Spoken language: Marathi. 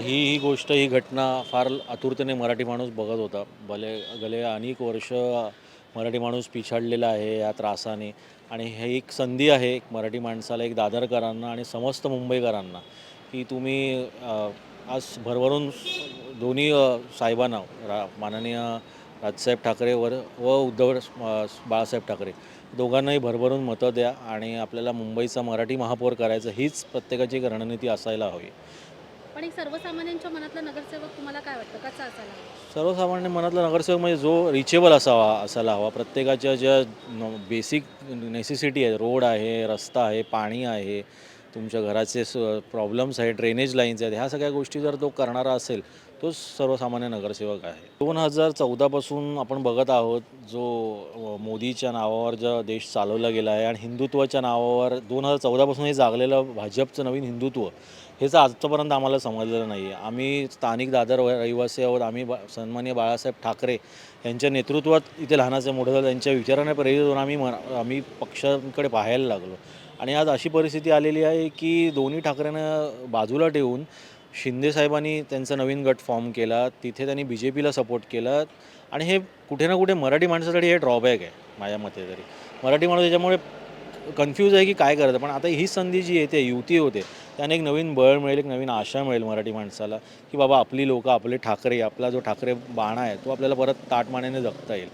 ही गोष्ट, ही घटना फार आतुरतेने मराठी माणूस बघत होता. गेले अनेक वर्ष मराठी माणूस पिछाडलेला आहे या त्रासाने आणि हे एक संधी आहे एक मराठी माणसाला, एक दादरकरांना आणि समस्त मुंबईकरांना, की तुम्ही आज भरभरून दोन्ही साहेबांना माननीय राजसाहेब ठाकरेवर व बाळासाहेब ठाकरे दोघांनाही भरभरून मतं द्या आणि आपल्याला मुंबईचा मराठी महापौर करायचं, हीच प्रत्येकाची एक रणनीती असायला हवी. पण एक सर्वसामान्यांच्या मनातला नगरसेवक तुम्हाला काय वाटतं कसा असायला हवा? सर्वसामान्य मनातला नगरसेवक म्हणजे जो रिचेबल असायला हवा. प्रत्येकाच्या ज्या बेसिक नेसेसिटी आहे, रोड आहे, रस्ता आहे, पाणी आहे, तुमच्या घराचे प्रॉब्लेम्स आहेत, ड्रेनेज लाईन्स आहेत, ह्या सगळ्या गोष्टी जर तो करणारा असेल, तोच सर्वसामान्य नगरसेवक आहे. 2014पासून आपण बघत आहोत, जो मोदीच्या नावावर जो देश चालवला गेला आहे आणि हिंदुत्वाच्या नावावर 2014पासून हे जागलेलं भाजपचं नवीन हिंदुत्व, हेच आजपर्यंत आम्हाला समजलेलं नाही आहे. आम्ही स्थानिक दादर रहिवासी आहोत. आम्ही सन्माननीय बाळासाहेब ठाकरे यांच्या नेतृत्वात इथे लहानाचे मोठं झालं. त्यांच्या विचाराने प्रेरित होऊन आम्ही पक्षांकडे पाहायला लागलो आणि आज अशी परिस्थिती आलेली आहे की दोन्ही ठाकरेंना बाजूला ठेवून शिंदेसाहेबांनी त्यांचा नवीन गट फॉर्म केला. तिथे त्यांनी BJPला सपोर्ट केला आणि हे कुठे ना कुठे मराठी माणसासाठी हे ड्रॉबॅक आहे माझ्या मते तरी. मराठी माणूस याच्यामुळे कन्फ्यूज आहे की काय करायचं. पण आता ही संधी जी येते, युती होते, त्याने एक नवीन बळ मिळेल, एक नवीन आशा मिळेल मराठी माणसाला, की बाबा आपली लोकं, आपले ठाकरे, आपला जो ठाकरे बाणा आहे तो आपल्याला परत ताटमानेने जगता येईल.